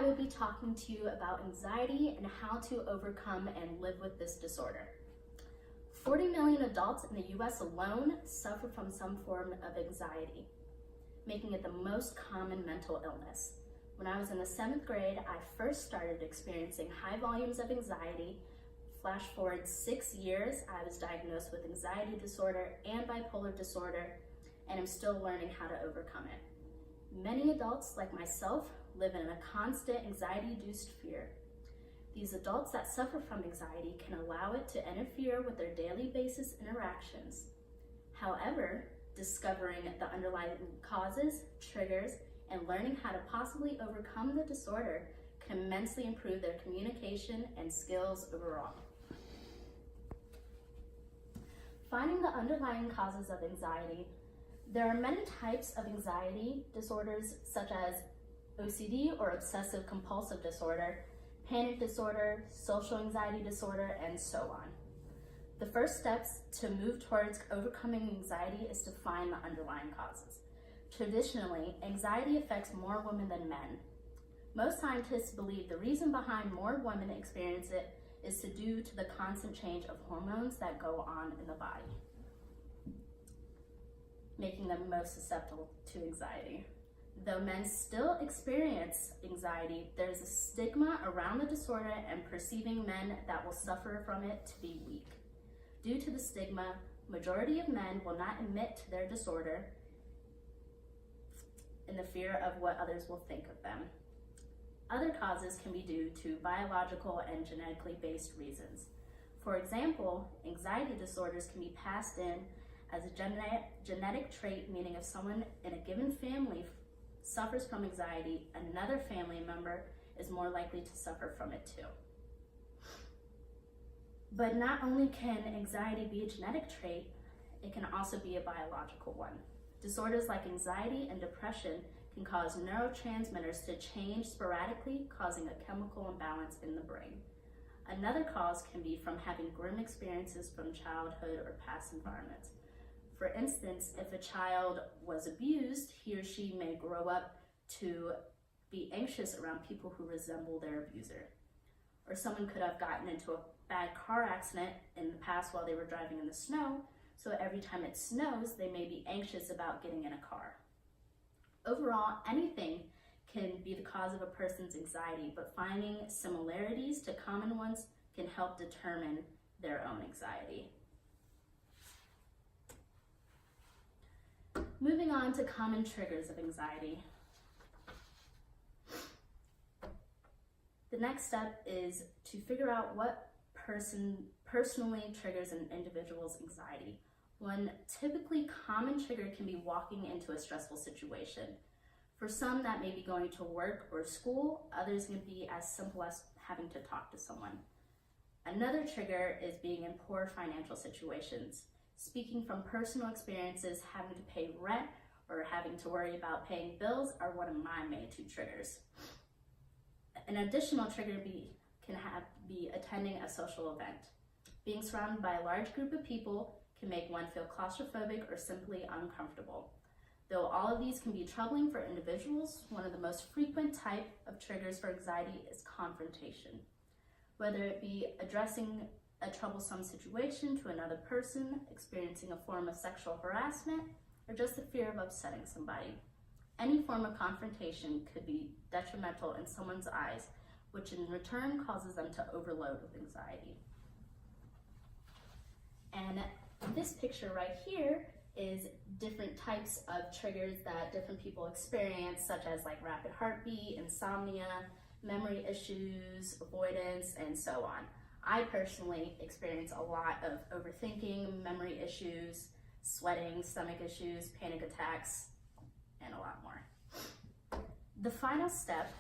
I will be talking to you about anxiety and how to overcome and live with this disorder. 40 million adults in the US alone suffer from some form of anxiety, making it the most common mental illness. When I was in the 7th grade, I first started experiencing high volumes of anxiety. Flash forward 6 years, I was diagnosed with anxiety disorder and bipolar disorder, and I'm still learning how to overcome it. Many adults, like myself, live in a constant anxiety-induced fear. These adults that suffer from anxiety can allow it to interfere with their daily basis interactions. However, discovering the underlying causes, triggers, and learning how to possibly overcome the disorder can immensely improve their communication and skills overall. Finding the underlying causes of anxiety. There are many types of anxiety disorders, such as OCD or obsessive compulsive disorder, panic disorder, social anxiety disorder, and so on. The first steps to move towards overcoming anxiety is to find the underlying causes. Traditionally, anxiety affects more women than men. Most scientists believe the reason behind more women experience it is due to the constant change of hormones that go on in the body, making them most susceptible to anxiety. Though men still experience anxiety, there's a stigma around the disorder and perceiving men that will suffer from it to be weak. Due to the stigma, majority of men will not admit to their disorder in the fear of what others will think of them. Other causes can be due to biological and genetically based reasons. For example, anxiety disorders can be passed in as a genetic trait, meaning if someone in a given family suffers from anxiety, another family member is more likely to suffer from it too. But not only can anxiety be a genetic trait, it can also be a biological one. Disorders like anxiety and depression can cause neurotransmitters to change sporadically, causing a chemical imbalance in the brain. Another cause can be from having grim experiences from childhood or past environments. For instance, if a child was abused, he or she may grow up to be anxious around people who resemble their abuser. Or someone could have gotten into a bad car accident in the past while they were driving in the snow, so every time it snows, they may be anxious about getting in a car. Overall, anything can be the cause of a person's anxiety, but finding similarities to common ones can help determine their own anxiety. Moving on to common triggers of anxiety. The next step is to figure out what personally triggers an individual's anxiety. One typically common trigger can be walking into a stressful situation. For some, that may be going to work or school. Others can be as simple as having to talk to someone. Another trigger is being in poor financial situations. Speaking from personal experiences, having to pay rent or having to worry about paying bills are one of my main two triggers. An additional trigger can be attending a social event. Being surrounded by a large group of people can make one feel claustrophobic or simply uncomfortable. Though all of these can be troubling for individuals, one of the most frequent type of triggers for anxiety is confrontation. Whether it be addressing a troublesome situation to another person, experiencing a form of sexual harassment, or just the fear of upsetting somebody. Any form of confrontation could be detrimental in someone's eyes, which in return causes them to overload with anxiety. And this picture right here is different types of triggers that different people experience, such as like rapid heartbeat, insomnia, memory issues, avoidance, and so on. I personally experience a lot of overthinking, memory issues, sweating, stomach issues, panic attacks, and a lot more. The final step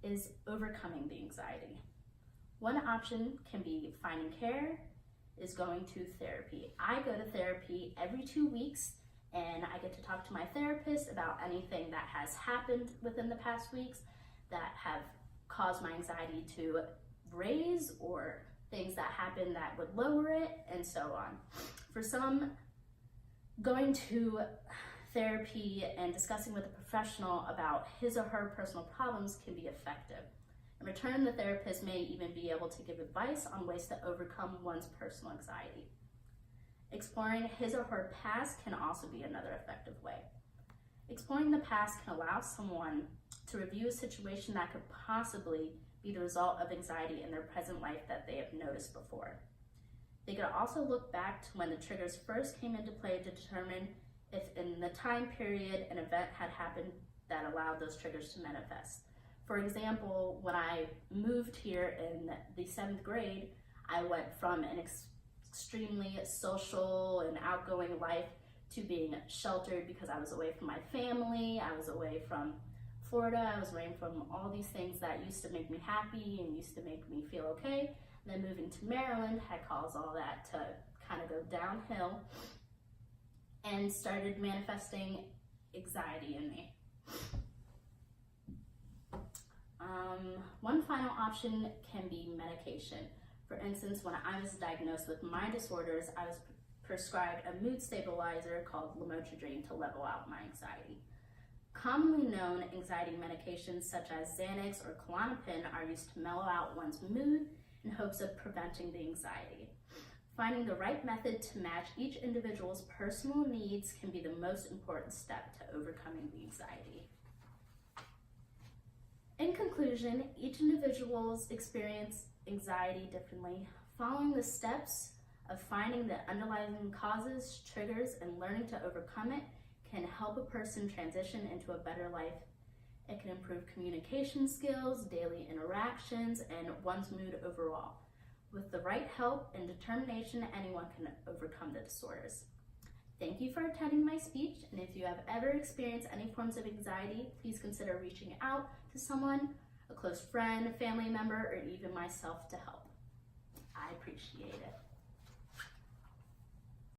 is overcoming the anxiety. One option can be finding care, is going to therapy. I go to therapy every 2 weeks, and I get to talk to my therapist about anything that has happened within the past weeks that have caused my anxiety to raise, or things that happen that would lower it, and so on. For some, going to therapy and discussing with a professional about his or her personal problems can be effective. In return, the therapist may even be able to give advice on ways to overcome one's personal anxiety. Exploring his or her past can also be another effective way. Exploring the past can allow someone to review a situation that could possibly be the result of anxiety in their present life that they have noticed before. They could also look back to when the triggers first came into play to determine if in the time period an event had happened that allowed those triggers to manifest. For example, when I moved here in the 7th grade, I went from an extremely social and outgoing life to being sheltered because I was away from my family, I was away from Florida, I was away from all these things that used to make me happy and used to make me feel okay. And then moving to Maryland had caused all that to kind of go downhill and started manifesting anxiety in me. One final option can be medication. For instance, when I was diagnosed with my disorders, I was prescribed a mood stabilizer called lamotrigine to level out my anxiety. Commonly known anxiety medications such as Xanax or Klonopin are used to mellow out one's mood in hopes of preventing the anxiety. Finding the right method to match each individual's personal needs can be the most important step to overcoming the anxiety. In conclusion, each individual's experience anxiety differently. Following the steps of finding the underlying causes, triggers, and learning to overcome it can help a person transition into a better life. It can improve communication skills, daily interactions, and one's mood overall. With the right help and determination, anyone can overcome the disorders. Thank you for attending my speech, and if you have ever experienced any forms of anxiety, please consider reaching out to someone, a close friend, a family member, or even myself to help. I appreciate it.